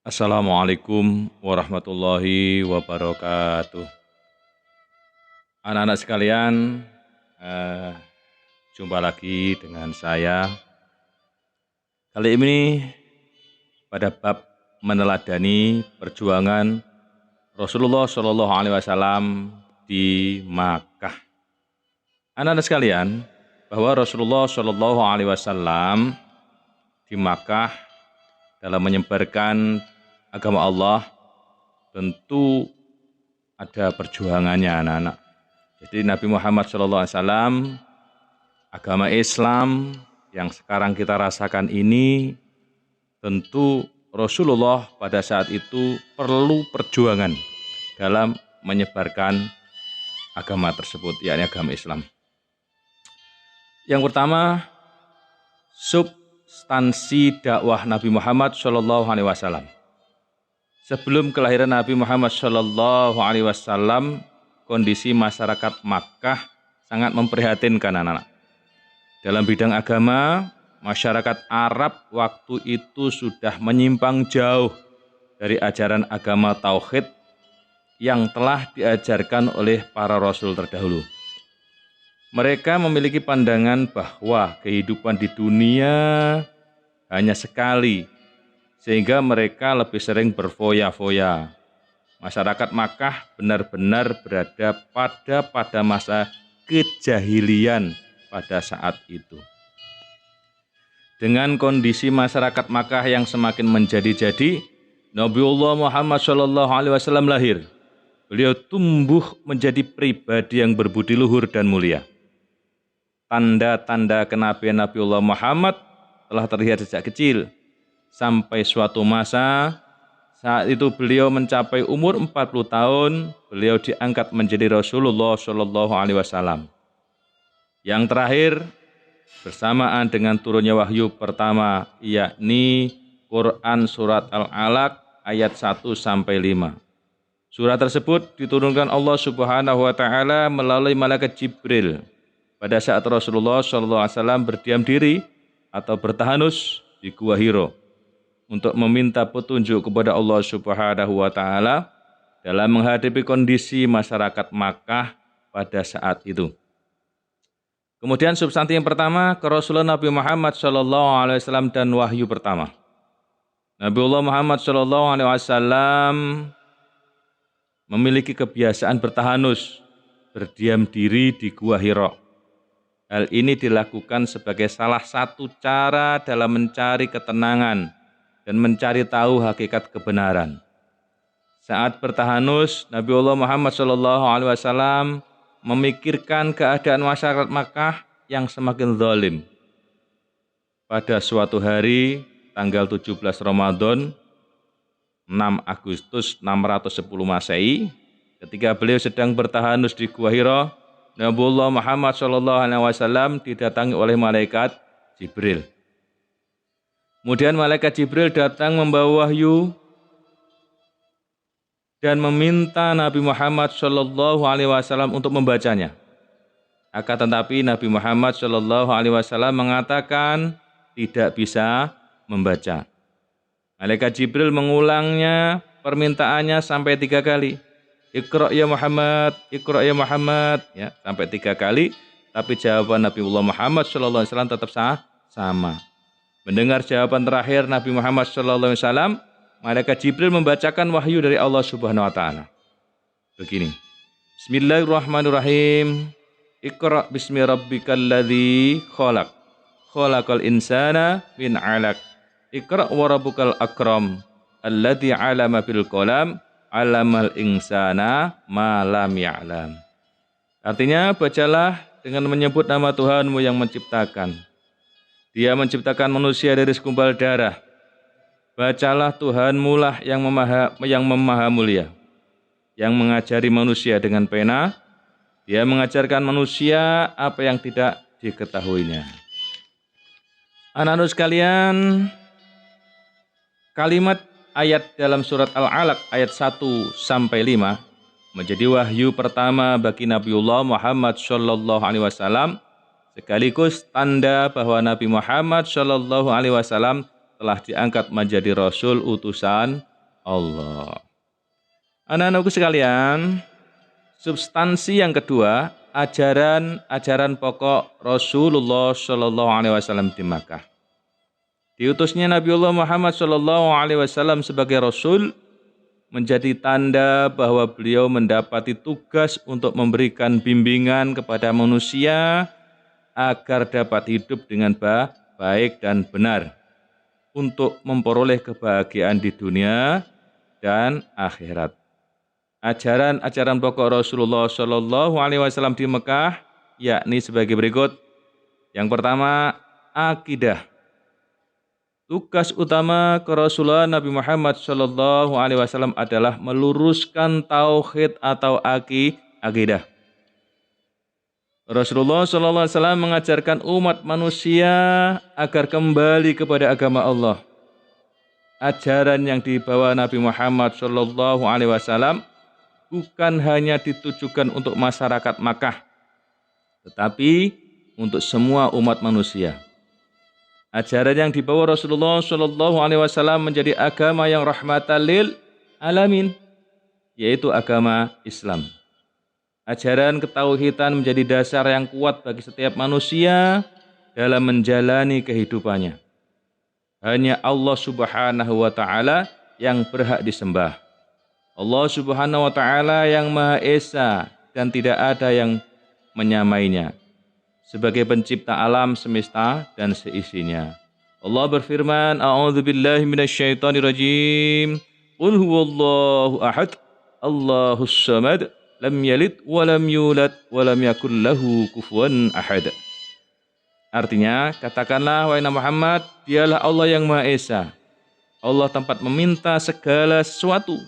Assalamualaikum warahmatullahi wabarakatuh. Anak-anak sekalian, eh, jumpa lagi dengan saya. Kali ini pada bab meneladani perjuangan Rasulullah Shallallahu Alaihi Wasallam di Makkah. Anak-anak sekalian, bahwa Rasulullah Shallallahu Alaihi Wasallam di Makkah dalam menyebarkan agama Allah tentu ada perjuangannya anak-anak. Jadi Nabi Muhammad SAW, agama Islam yang sekarang kita rasakan ini, tentu Rasulullah pada saat itu perlu perjuangan dalam menyebarkan agama tersebut, yakni agama Islam. Yang pertama, substansi dakwah Nabi Muhammad SAW. Sebelum kelahiran Nabi Muhammad SAW, kondisi masyarakat Makkah sangat memprihatinkan anak-anak. Dalam bidang agama, masyarakat Arab waktu itu sudah menyimpang jauh dari ajaran agama tauhid yang telah diajarkan oleh para rasul terdahulu. Mereka memiliki pandangan bahwa kehidupan di dunia hanya sekali, sehingga mereka lebih sering berfoya-foya. Masyarakat Makkah benar-benar berada pada masa kejahilian pada saat itu. Dengan kondisi masyarakat Makkah yang semakin menjadi-jadi, Nabiullah Muhammad SAW lahir. Beliau tumbuh menjadi pribadi yang berbudi luhur dan mulia. Tanda-tanda kenabian Nabiullah Muhammad telah terlihat sejak kecil. Sampai suatu masa, saat itu beliau mencapai umur 40 tahun, beliau diangkat menjadi Rasulullah Shallallahu Alaihi Wasallam. Yang terakhir, bersamaan dengan turunnya wahyu pertama, yakni Quran Surat Al-Alaq ayat 1-5. Surat tersebut diturunkan Allah Subhanahu Wa Taala melalui malaikat Jibril pada saat Rasulullah Shallallahu Alaihi Wasallam berdiam diri atau bertahanus di Gua Hiro untuk meminta petunjuk kepada Allah Subhanahu wa Ta'ala dalam menghadapi kondisi masyarakat Makkah pada saat itu. Kemudian substansi yang pertama, kerasulan Nabi Muhammad SAW dan wahyu pertama. Nabiullah Muhammad SAW memiliki kebiasaan bertahanus, berdiam diri di Gua Hiro. Hal ini dilakukan sebagai salah satu cara dalam mencari ketenangan dan mencari tahu hakikat kebenaran. Saat bertahanus, Nabiullah Muhammad SAW memikirkan keadaan masyarakat Makkah yang semakin zalim. Pada suatu hari, tanggal 17 Ramadan, 6 Agustus 610 Masehi, ketika beliau sedang bertahanus di Gua Hiro, Nabiullah Muhammad SAW didatangi oleh malaikat Jibril. Kemudian malaikat Jibril datang membawa wahyu dan meminta Nabi Muhammad SAW untuk membacanya. Akan tetapi Nabi Muhammad SAW mengatakan tidak bisa membaca. Malaikat Jibril mengulangnya permintaannya sampai 3 kali. Iqra ya Muhammad, Iqra ya Muhammad, ya, sampai 3 kali. Tapi jawaban Nabi Muhammad SAW tetap sama. Mendengar jawaban terakhir Nabi Muhammad SAW, malaikat Jibril membacakan wahyu dari Allah Subhanahu Wa Taala. Begini. Bismillahirrahmanirrahim. Iqra bismi rabbikal ladzi khalaq. Khalaqal insana min 'alaq. Iqra wa rabbukal akram. Alladzi 'allama bil qalam. 'Allamal insana ma lam ya'lam. Artinya, bacalah dengan menyebut nama Tuhanmu yang menciptakan. Dia menciptakan manusia dari segumpal darah. Bacalah Tuhanmu lah yang maha mulia, yang mengajari manusia dengan pena. Dia mengajarkan manusia apa yang tidak diketahuinya. Anak-anak sekalian, kalimat ayat dalam surat Al-Alaq ayat 1-5 menjadi wahyu pertama bagi Nabiullah Muhammad SAW, sekaligus tanda bahwa Nabi Muhammad SAW telah diangkat menjadi Rasul utusan Allah. Anak-anakku sekalian, substansi yang kedua, ajaran pokok Rasulullah Shallallahu Alaihi Wasallam di Makkah. Diutusnya Nabiullah Muhammad Shallallahu Alaihi Wasallam sebagai Rasul menjadi tanda bahwa beliau mendapati tugas untuk memberikan bimbingan kepada manusia agar dapat hidup dengan baik dan benar untuk memperoleh kebahagiaan di dunia dan akhirat. Ajaran pokok Rasulullah Shallallahu Alaihi Wasallam di Mekah yakni sebagai berikut. Yang pertama, akidah. Tugas utama Rasulullah Nabi Muhammad Shallallahu Alaihi Wasallam adalah meluruskan tauhid atau akidah. Rasulullah Shallallahu Alaihi Wasallam mengajarkan umat manusia agar kembali kepada agama Allah. Ajaran yang dibawa Nabi Muhammad Shallallahu Alaihi Wasallam bukan hanya ditujukan untuk masyarakat Makkah, tetapi untuk semua umat manusia. Ajaran yang dibawa Rasulullah Shallallahu Alaihi Wasallam menjadi agama yang rahmatan lil alamin, yaitu agama Islam. Ajaran ketauhidan menjadi dasar yang kuat bagi setiap manusia dalam menjalani kehidupannya. Hanya Allah Subhanahu wa Ta'ala yang berhak disembah. Allah Subhanahu wa Ta'ala yang Maha Esa dan tidak ada yang menyamainya sebagai pencipta alam semesta dan seisinya. Allah berfirman, A'udzubillahi minasyaitonirrajim. Qul huwallahu ahad, Allahus samad, lam yalid wa lam yulad wa lam yakul lahu kufuwan ahad. Artinya, katakanlah wahai Muhammad, dialah Allah yang Maha Esa. Allah tempat meminta segala sesuatu.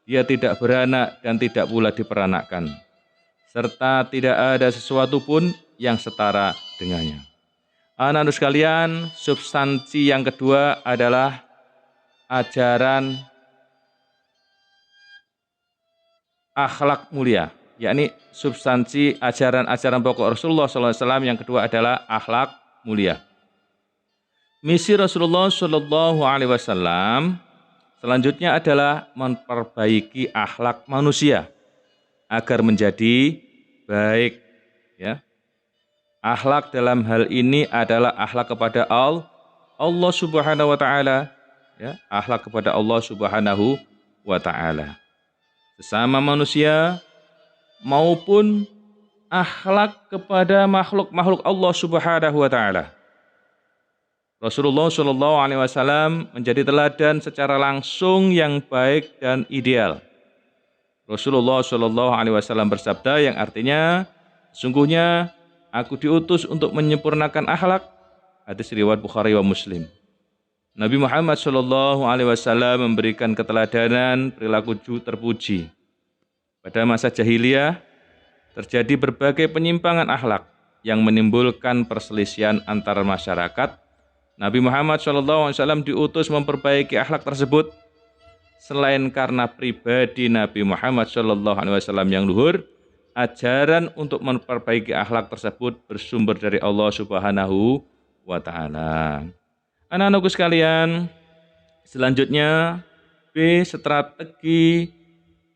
Dia tidak beranak dan tidak pula diperanakkan, serta tidak ada sesuatu pun yang setara dengannya. Anak-anak sekalian, substansi yang kedua adalah ajaran akhlak mulia, yakni substansi ajaran pokok Rasulullah SAW yang kedua adalah akhlak mulia. Misi Rasulullah SAW selanjutnya adalah memperbaiki akhlak manusia agar menjadi baik, ya. Akhlak dalam hal ini adalah akhlak kepada Allah Subhanahu wa Ta'ala, ya, akhlak kepada Allah Subhanahu wa Ta'ala, sesama manusia maupun akhlak kepada makhluk Allah Subhanahu wa Ta'ala. Rasulullah Shallallahu Alaihi Wasallam menjadi teladan secara langsung yang baik dan ideal. Rasulullah Shallallahu Alaihi Wasallam bersabda yang artinya, sungguhnya aku diutus untuk menyempurnakan akhlak. Hadis riwayat Bukhari wa Muslim. Nabi Muhammad Shallallahu Alaihi Wasallam memberikan keteladanan perilaku terpuji. Pada masa jahiliyah terjadi berbagai penyimpangan akhlak yang menimbulkan perselisihan antar masyarakat. Nabi Muhammad SAW diutus memperbaiki akhlak tersebut. Selain karena pribadi Nabi Muhammad SAW yang luhur, ajaran untuk memperbaiki akhlak tersebut bersumber dari Allah Subhanahu wa Ta'ala. Anak-anakku sekalian, selanjutnya B. Strategi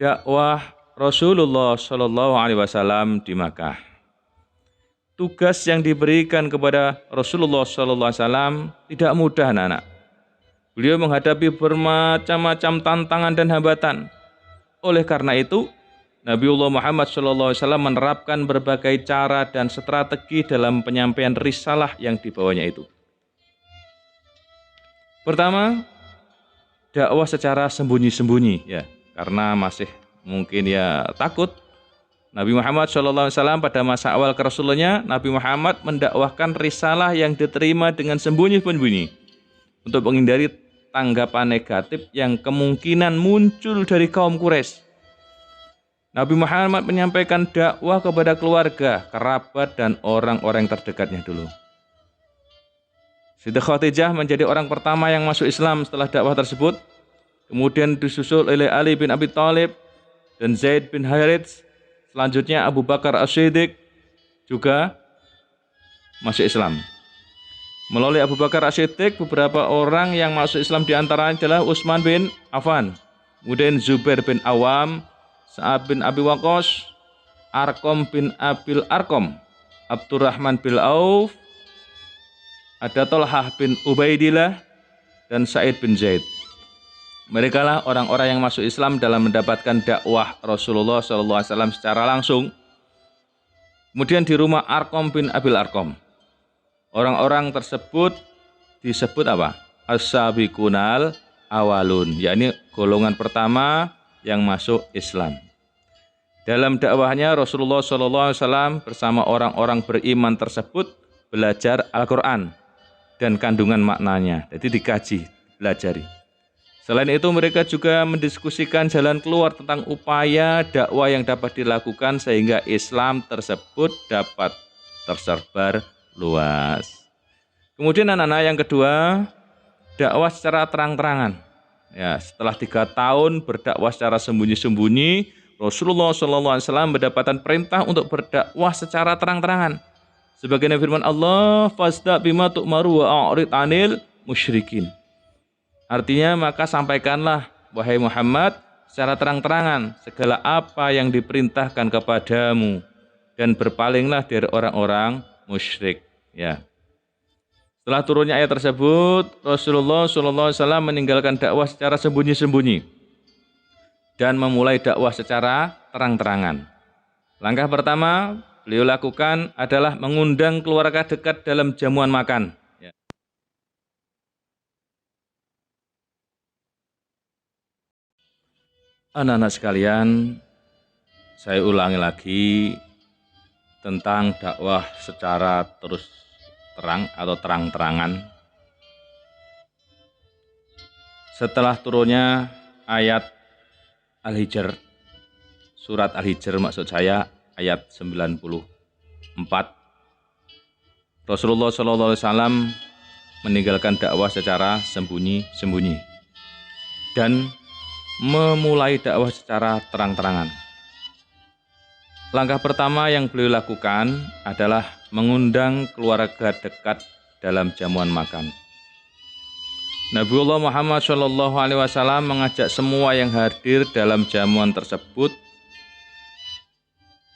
dakwah Rasulullah SAW di Makkah. Tugas yang diberikan kepada Rasulullah SAW tidak mudah, anak-anak. Beliau menghadapi bermacam-macam tantangan dan hambatan. Oleh karena itu, Nabiullah Muhammad SAW menerapkan berbagai cara dan strategi dalam penyampaian risalah yang dibawanya itu. Pertama, dakwah secara sembunyi-sembunyi, ya, karena masih mungkin takut. Nabi Muhammad SAW pada masa awal kerasulannya, Nabi Muhammad mendakwahkan risalah yang diterima dengan sembunyi-sembunyi untuk menghindari tanggapan negatif yang kemungkinan muncul dari kaum Quraisy. Nabi Muhammad menyampaikan dakwah kepada keluarga, kerabat, dan orang-orang terdekatnya dulu. Sayyidah Khadijah menjadi orang pertama yang masuk Islam setelah dakwah tersebut. Kemudian disusul oleh Ali bin Abi Thalib dan Zaid bin Harits. Selanjutnya Abu Bakar As-Siddiq juga masuk Islam. Melalui Abu Bakar As-Siddiq, beberapa orang yang masuk Islam diantaranya adalah Utsman bin Affan, kemudian Zubair bin Awam, Sa'ad bin Abi Waqqas, Arqam bin Abil Arqam, Abdurrahman bin Auf, ada Tolhah bin Ubaidillah, dan Sa'id bin Zaid. Mereka lah orang-orang yang masuk Islam dalam mendapatkan dakwah Rasulullah SAW secara langsung. Kemudian di rumah Arqam bin Abil Arqam. Orang-orang tersebut disebut apa? As-sabiqunal awalun, yakni golongan pertama yang masuk Islam. Dalam dakwahnya Rasulullah SAW bersama orang-orang beriman tersebut belajar Al-Quran dan kandungan maknanya. Jadi dikaji, belajari. Selain itu mereka juga mendiskusikan jalan keluar tentang upaya dakwah yang dapat dilakukan sehingga Islam tersebut dapat tersebar luas. Kemudian anak-anak yang kedua, dakwah secara terang-terangan. Ya, setelah 3 tahun berdakwah secara sembunyi-sembunyi, Rasulullah SAW mendapatkan perintah untuk berdakwah secara terang-terangan. Sebagaimana firman Allah, "Fasda' bima tu'maru wa a'rid 'anil musyrikin." Artinya, maka sampaikanlah, wahai Muhammad, secara terang-terangan segala apa yang diperintahkan kepadamu dan berpalinglah dari orang-orang musyrik. Ya. Setelah turunnya ayat tersebut, Rasulullah SAW meninggalkan dakwah secara sembunyi-sembunyi dan memulai dakwah secara terang-terangan. Langkah pertama beliau lakukan adalah mengundang keluarga dekat dalam jamuan makan. Anak-anak sekalian, saya ulangi lagi tentang dakwah secara terus terang atau terang-terangan. Setelah turunnya ayat Al-Hijr, surat Al-Hijr maksud saya, ayat 94, Rasulullah SAW meninggalkan dakwah secara sembunyi-sembunyi dan memulai dakwah secara terang-terangan. Langkah pertama yang beliau lakukan adalah mengundang keluarga dekat dalam jamuan makan. Nabiullah Muhammad SAW mengajak semua yang hadir dalam jamuan tersebut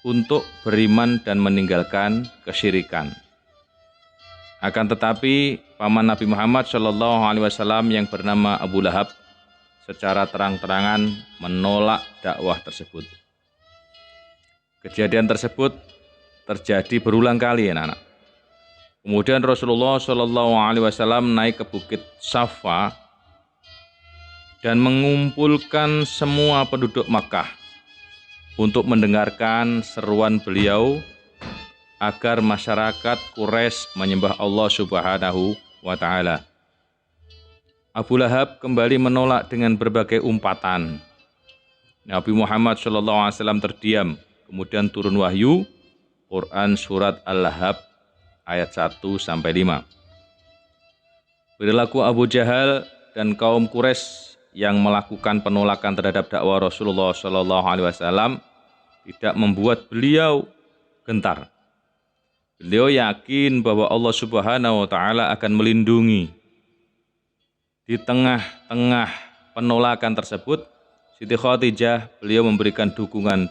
untuk beriman dan meninggalkan kesyirikan. Akan tetapi, paman Nabi Muhammad SAW yang bernama Abu Lahab secara terang-terangan menolak dakwah tersebut. Kejadian tersebut terjadi berulang kali, anak-anak. Kemudian Rasulullah SAW naik ke Bukit Safa dan mengumpulkan semua penduduk Makkah untuk mendengarkan seruan beliau agar masyarakat Quraisy menyembah Allah Subhanahu wa Ta'ala. Abu Lahab kembali menolak dengan berbagai umpatan. Nabi Muhammad SAW terdiam, kemudian turun wahyu, Quran surat Al-Lahab ayat 1-5. Perilaku Abu Jahal dan kaum Quraisy yang melakukan penolakan terhadap dakwah Rasulullah SAW tidak membuat beliau gentar. Beliau yakin bahwa Allah Subhanahu wa Ta'ala akan melindungi. Di tengah-tengah penolakan tersebut, Siti Khadijah beliau memberikan dukungan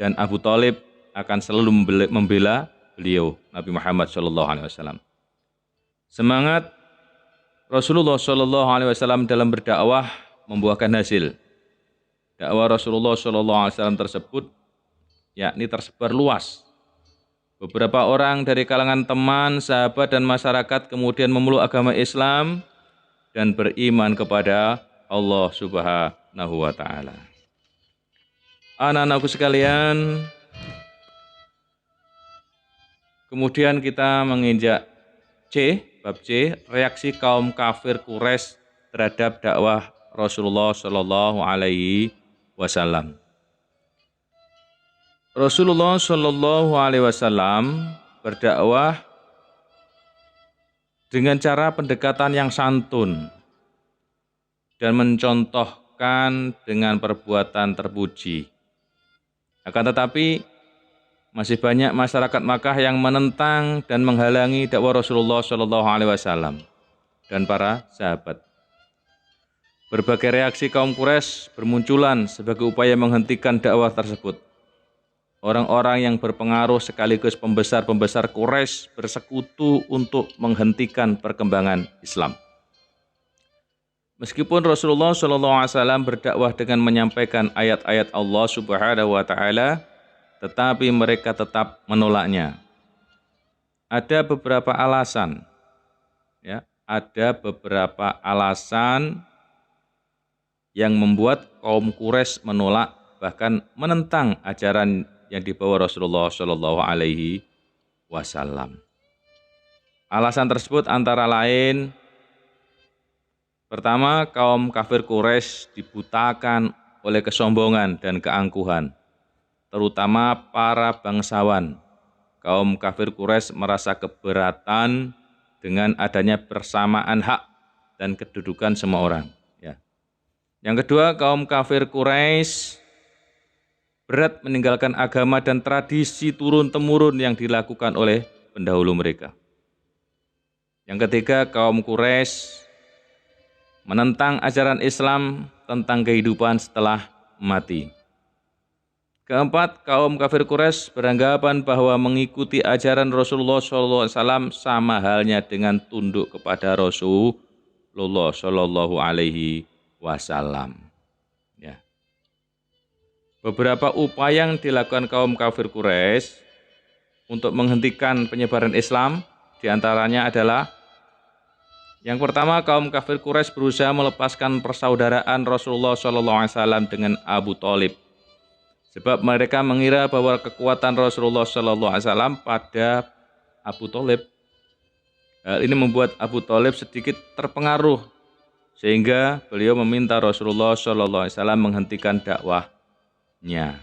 dan Abu Thalib akan selalu membela beliau, Nabi Muhammad SAW. Semangat Rasulullah SAW dalam berdakwah membuahkan hasil. Dakwah Rasulullah SAW tersebut yakni tersebar luas. Beberapa orang dari kalangan teman, sahabat, dan masyarakat kemudian memeluk agama Islam dan beriman kepada Allah Subhanahu wa Ta'ala. Anak-anakku sekalian, kemudian kita menginjak bab C, reaksi kaum kafir Quraisy terhadap dakwah Rasulullah Shallallahu Alaihi Wasallam. Rasulullah Shallallahu Alaihi Wasallam berdakwah dengan cara pendekatan yang santun dan mencontohkan dengan perbuatan terpuji. Akan tetapi, masih banyak masyarakat Makkah yang menentang dan menghalangi dakwah Rasulullah SAW dan para sahabat. Berbagai reaksi kaum Quraisy bermunculan sebagai upaya menghentikan dakwah tersebut. Orang-orang yang berpengaruh sekaligus pembesar-pembesar Quraisy bersekutu untuk menghentikan perkembangan Islam. Meskipun Rasulullah SAW berdakwah dengan menyampaikan ayat-ayat Allah Subhanahu wa Ta'ala, tetapi mereka tetap menolaknya. Ada beberapa alasan, ada beberapa alasan yang membuat kaum Quraisy menolak bahkan menentang ajaran yang dibawa Rasulullah Shallallahu Alaihi Wasallam. Alasan tersebut antara lain, pertama, kaum kafir Quraisy dibutakan oleh kesombongan dan keangkuhan, terutama para bangsawan. Kaum kafir Quraisy merasa keberatan dengan adanya persamaan hak dan kedudukan semua orang. Yang kedua, kaum kafir Quraisy berat meninggalkan agama dan tradisi turun-temurun yang dilakukan oleh pendahulu mereka. Yang ketiga, kaum Quraisy menentang ajaran Islam tentang kehidupan setelah mati. Keempat, kaum kafir Quraisy beranggapan bahwa mengikuti ajaran Rasulullah SAW sama halnya dengan tunduk kepada Rasulullah SAW. Beberapa upaya yang dilakukan kaum kafir Quraisy untuk menghentikan penyebaran Islam diantaranya adalah yang pertama, kaum kafir Quraisy berusaha melepaskan persaudaraan Rasulullah SAW dengan Abu Thalib, sebab mereka mengira bahwa kekuatan Rasulullah SAW pada Abu Thalib. Hal ini membuat Abu Thalib sedikit terpengaruh, sehingga beliau meminta Rasulullah SAW menghentikan dakwahnya.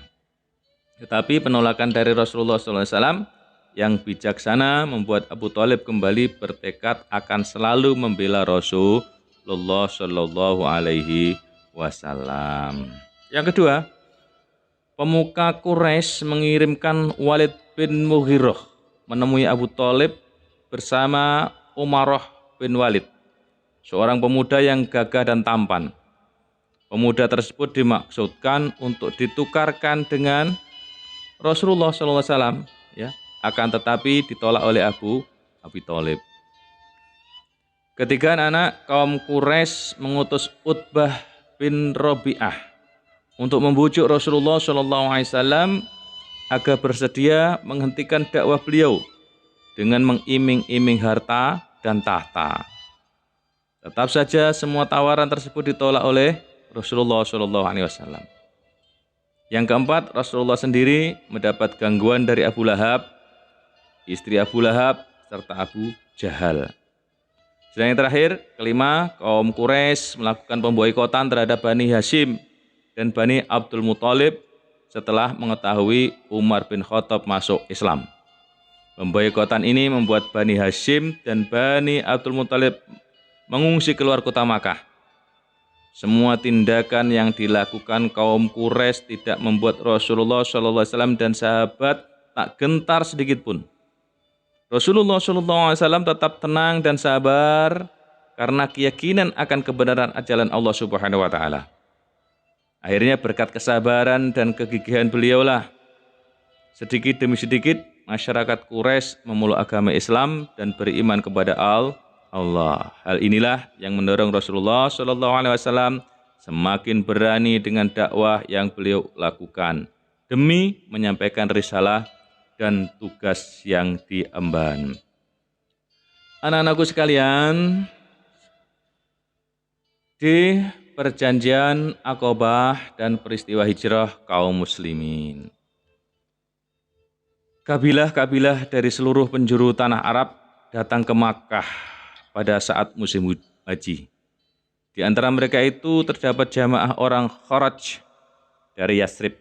Tetapi penolakan dari Rasulullah SAW yang bijaksana membuat Abu Thalib kembali bertekad akan selalu membela Rasulullah SAW. Yang kedua, pemuka Quraisy mengirimkan Walid bin Mughirah menemui Abu Thalib bersama Umarah bin Walid, seorang pemuda yang gagah dan tampan. Pemuda tersebut dimaksudkan untuk ditukarkan dengan Rasulullah SAW, akan tetapi ditolak oleh Abu Thalib. Ketiga, anak kaum Quraisy mengutus Utbah bin Rabi'ah untuk membujuk Rasulullah SAW agar bersedia menghentikan dakwah beliau dengan mengiming-iming harta dan tahta. Tetap saja semua tawaran tersebut ditolak oleh Rasulullah SAW. Yang keempat, Rasulullah sendiri mendapat gangguan dari Abu Lahab, istri Abu Lahab, serta Abu Jahal. Dan yang terakhir, kelima, kaum Quraisy melakukan pemboikotan terhadap Bani Hashim dan Bani Abdul Muthalib setelah mengetahui Umar bin Khattab masuk Islam. Pemboikotan ini membuat Bani Hashim dan Bani Abdul Muthalib mengungsi keluar kota Makkah. Semua tindakan yang dilakukan kaum Quraisy tidak membuat Rasulullah SAW dan sahabat tak gentar sedikit pun. Rasulullah SAW tetap tenang dan sabar karena keyakinan akan kebenaran ajaran Allah Subhanahu wa Ta'ala. Akhirnya berkat kesabaran dan kegigihan beliaulah, sedikit demi sedikit masyarakat Quraisy memeluk agama Islam dan beriman kepada Allah. Hal inilah yang mendorong Rasulullah SAW semakin berani dengan dakwah yang beliau lakukan demi menyampaikan risalah dan tugas yang diemban. Anak-anakku sekalian, di perjanjian Aqabah dan peristiwa hijrah kaum muslimin, kabilah-kabilah dari seluruh penjuru tanah Arab datang ke Makkah pada saat musim haji. Di antara mereka itu terdapat jamaah orang Kharaj dari Yathrib.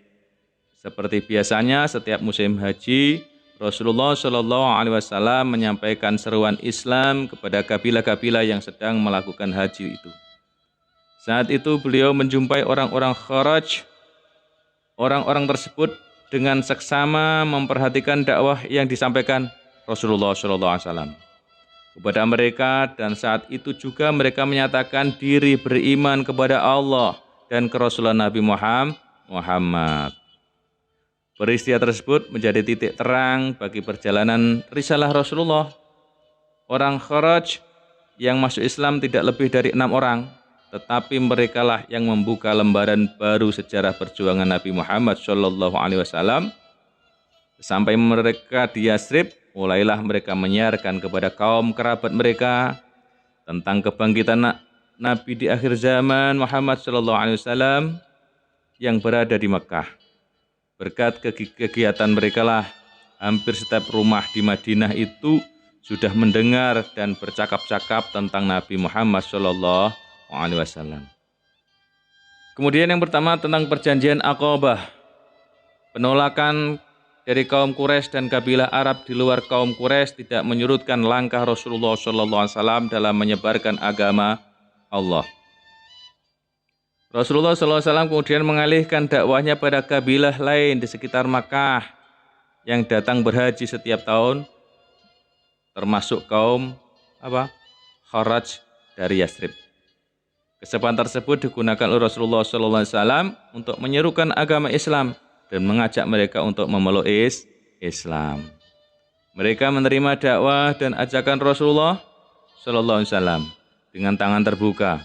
Seperti biasanya setiap musim haji, Rasulullah SAW menyampaikan seruan Islam kepada kabilah-kabilah yang sedang melakukan haji itu. Saat itu beliau menjumpai orang-orang Kharaj. Orang-orang tersebut dengan seksama memperhatikan dakwah yang disampaikan Rasulullah SAW. kepada mereka, dan saat itu juga mereka menyatakan diri beriman kepada Allah dan kerasulan Nabi Muhammad. Peristiwa tersebut menjadi titik terang bagi perjalanan risalah Rasulullah. Orang Kharaj yang masuk Islam tidak lebih dari 6 orang, tetapi merekalah yang membuka lembaran baru sejarah perjuangan Nabi Muhammad SAW. Sampai mereka di Yasrib, mulailah mereka menyiarkan kepada kaum kerabat mereka tentang kebangkitan Nabi di akhir zaman Muhammad SAW yang berada di Mekah. Berkat kegiatan mereka lah, hampir setiap rumah di Madinah itu sudah mendengar dan bercakap-cakap tentang Nabi Muhammad SAW. Kemudian yang pertama tentang perjanjian Aqabah. Penolakan dari kaum Quraisy dan kabilah Arab di luar kaum Quraisy tidak menyurutkan langkah Rasulullah SAW dalam menyebarkan agama Allah. Rasulullah SAW kemudian mengalihkan dakwahnya pada kabilah lain di sekitar Makkah yang datang berhaji setiap tahun, termasuk kaum Kharaj dari Yasrib. Kesempatan tersebut digunakan oleh Rasulullah SAW untuk menyerukan agama Islam dan mengajak mereka untuk memeluk Islam. Mereka menerima dakwah dan ajakan Rasulullah SAW dengan tangan terbuka.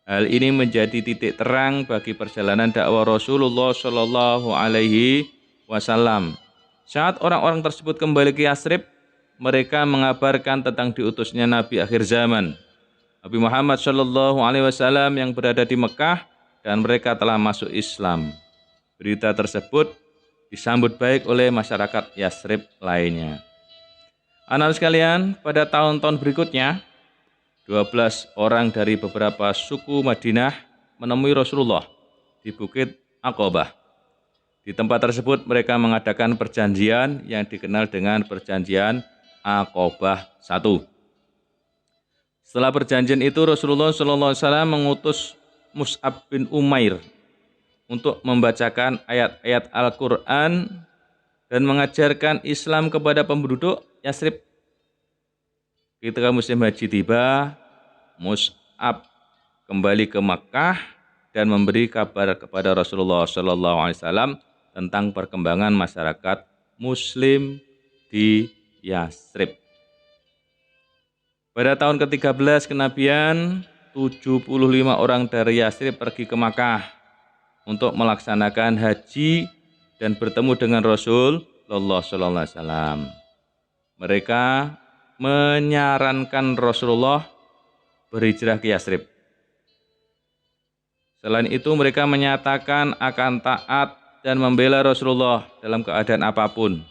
Hal ini menjadi titik terang bagi perjalanan dakwah Rasulullah SAW. Saat orang-orang tersebut kembali ke Yasrib, mereka mengabarkan tentang diutusnya Nabi akhir zaman, Nabi Muhammad SAW yang berada di Mekah, dan mereka telah masuk Islam. Berita tersebut disambut baik oleh masyarakat Yasrib lainnya. Anak sekalian, pada tahun-tahun berikutnya, 12 orang dari beberapa suku Madinah menemui Rasulullah di Bukit Aqabah. Di tempat tersebut mereka mengadakan perjanjian yang dikenal dengan Perjanjian Aqabah I. Setelah perjanjian itu, Rasulullah SAW mengutus Mus'ab bin Umair untuk membacakan ayat-ayat Al-Quran dan mengajarkan Islam kepada penduduk Yasrib. Ketika musim haji tiba, Mus'ab kembali ke Makkah dan memberi kabar kepada Rasulullah SAW tentang perkembangan masyarakat Muslim di Yasrib. Pada tahun ke-13 kenabian, 75 orang dari Yasrib pergi ke Makkah untuk melaksanakan haji dan bertemu dengan Rasulullah SAW. Mereka menyarankan Rasulullah berhijrah ke Yasrib. Selain itu mereka menyatakan akan taat dan membela Rasulullah dalam keadaan apapun.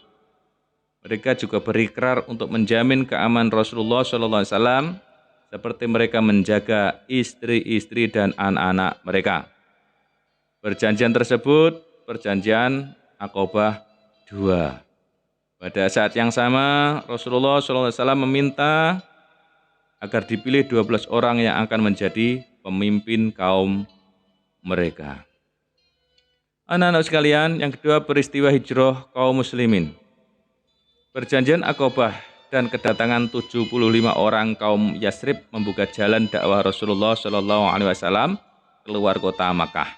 Mereka juga berikrar untuk menjamin keamanan Rasulullah SAW seperti mereka menjaga istri-istri dan anak-anak mereka. Perjanjian tersebut, Perjanjian Aqabah II. Pada saat yang sama, Rasulullah SAW meminta agar dipilih 12 orang yang akan menjadi pemimpin kaum mereka. Anak-anak sekalian, yang kedua peristiwa hijrah kaum muslimin. Perjanjian Aqabah dan kedatangan 75 orang kaum Yasrib membuka jalan dakwah Rasulullah SAW keluar kota Makkah.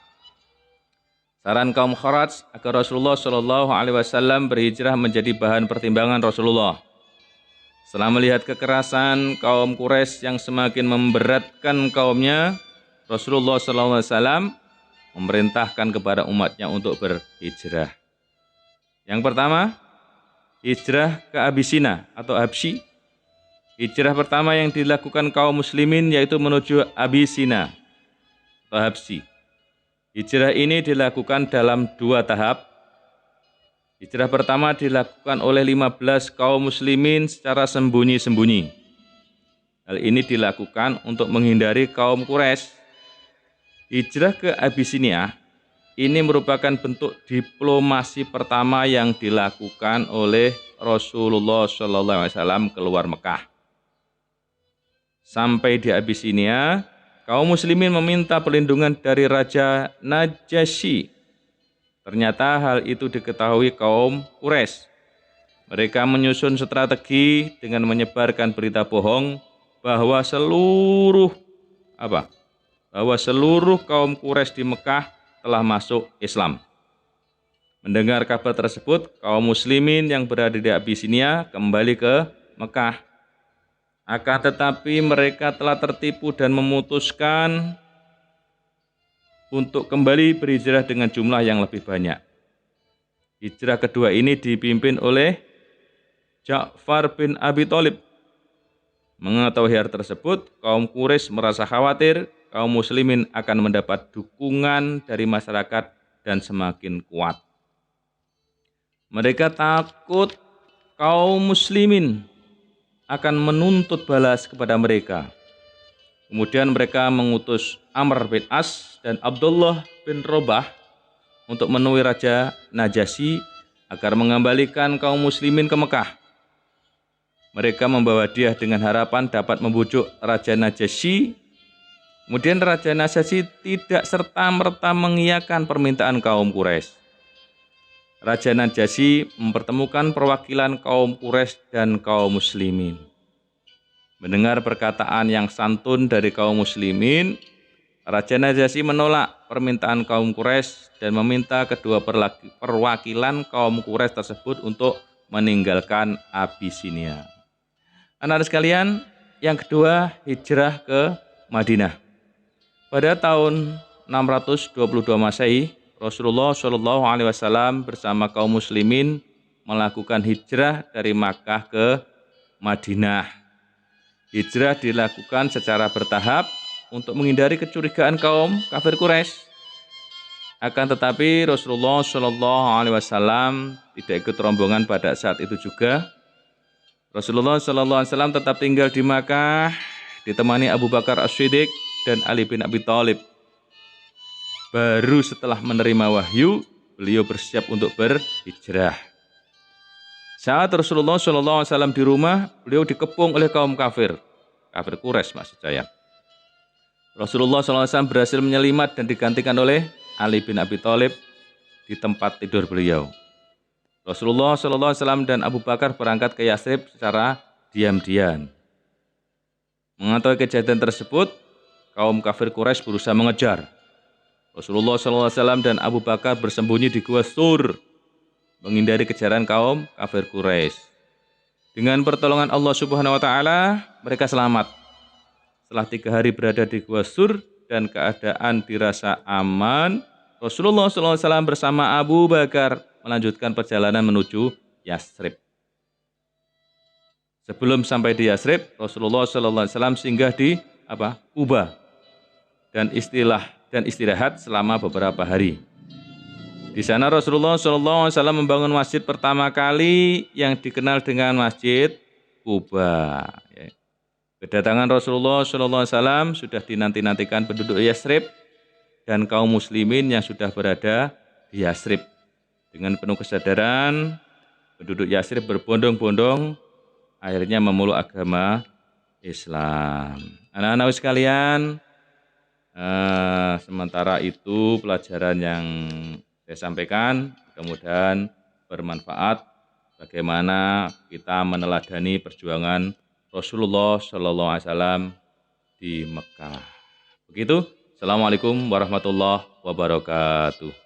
Saran kaum Kharaj agar Rasulullah SAW berhijrah menjadi bahan pertimbangan Rasulullah. Setelah melihat kekerasan kaum Quraisy yang semakin memberatkan kaumnya, Rasulullah SAW memerintahkan kepada umatnya untuk berhijrah. Yang pertama, hijrah ke Abyssinia atau Habsyi. Hijrah pertama yang dilakukan kaum muslimin yaitu menuju Abyssinia atau Habsyi. Hijrah ini dilakukan dalam 2 tahap. Hijrah pertama dilakukan oleh 15 kaum muslimin secara sembunyi-sembunyi. Hal ini dilakukan untuk menghindari kaum Quraisy. Hijrah ke Abyssinia ini merupakan bentuk diplomasi pertama yang dilakukan oleh Rasulullah SAW keluar Mekah. Sampai di Abyssinia, kaum muslimin meminta perlindungan dari Raja Najasyi. Ternyata hal itu diketahui kaum Quraisy. Mereka menyusun strategi dengan menyebarkan berita bohong bahwa seluruh kaum Quraisy di Mekah telah masuk Islam. Mendengar kabar tersebut, kaum muslimin yang berada di Abisinia kembali ke Mekah. Akan tetapi mereka telah tertipu dan memutuskan untuk kembali berhijrah dengan jumlah yang lebih banyak. Hijrah kedua ini dipimpin oleh Ja'far bin Abi Thalib. Mengetahui hal tersebut, kaum Quraisy merasa khawatir kaum muslimin akan mendapat dukungan dari masyarakat dan semakin kuat. Mereka takut kaum muslimin akan menuntut balas kepada mereka. Kemudian mereka mengutus Amr bin As dan Abdullah bin Robah untuk menemui Raja Najasyi agar mengembalikan kaum muslimin ke Mekah. Mereka membawa hadiah dengan harapan dapat membujuk Raja Najasyi. Kemudian Raja Najasyi tidak serta-merta mengiyakan permintaan kaum Quraisy. Raja Najasyi mempertemukan perwakilan kaum Quraisy dan kaum muslimin. Mendengar perkataan yang santun dari kaum muslimin, Raja Najasyi menolak permintaan kaum Quraisy dan meminta kedua perwakilan kaum Quraisy tersebut untuk meninggalkan Abisinia. Anak-anak sekalian, yang kedua hijrah ke Madinah. Pada tahun 622 Masehi, Rasulullah Shallallahu Alaihi Wasallam bersama kaum muslimin melakukan hijrah dari Makkah ke Madinah. Hijrah dilakukan secara bertahap untuk menghindari kecurigaan kaum kafir Quraisy. Akan tetapi Rasulullah Shallallahu Alaihi Wasallam tidak ikut rombongan pada saat itu juga. Rasulullah Shallallahu Alaihi Wasallam tetap tinggal di Makkah, ditemani Abu Bakar As-Siddiq dan Ali bin Abi Thalib. Baru setelah menerima wahyu, beliau bersiap untuk berhijrah. Saat Rasulullah Shallallahu Alaihi Wasallam di rumah, beliau dikepung oleh kaum kafir Quraisy maksud saya. Rasulullah Shallallahu Alaihi Wasallam berhasil menyelimat dan digantikan oleh Ali bin Abi Thalib di tempat tidur beliau. Rasulullah Shallallahu Alaihi Wasallam dan Abu Bakar berangkat ke Yatsrib secara diam-diam. Mengetahui kejadian tersebut, kaum kafir Quraisy berusaha mengejar. Rasulullah Shallallahu Alaihi Wasallam dan Abu Bakar bersembunyi di Gua Sur, menghindari kejaran kaum kafir Quraisy. Dengan pertolongan Allah Subhanahu Wa Taala, mereka selamat. Setelah 3 hari berada di Gua Sur dan keadaan dirasa aman, Rasulullah Shallallahu Alaihi Wasallam bersama Abu Bakar melanjutkan perjalanan menuju Yatsrib. Sebelum sampai di Yatsrib, Rasulullah Shallallahu Alaihi Wasallam singgah di Quba dan istirahat selama beberapa hari. Di sana Rasulullah Shallallahu Alaihi Wasallam membangun masjid pertama kali yang dikenal dengan Masjid Quba. Kedatangan Rasulullah Shallallahu Alaihi Wasallam sudah dinanti-nantikan penduduk Yatsrib dan kaum muslimin yang sudah berada di Yatsrib. Dengan penuh kesadaran, penduduk Yatsrib berbondong-bondong akhirnya memeluk agama Islam. Anak-anak sekalian, sementara itu pelajaran yang saya sampaikan mudah-mudahan bermanfaat bagaimana kita meneladani perjuangan Rasulullah Shallallahu Alaihi Wasallam di Mekah. Begitu. Assalamualaikum warahmatullahi wabarakatuh.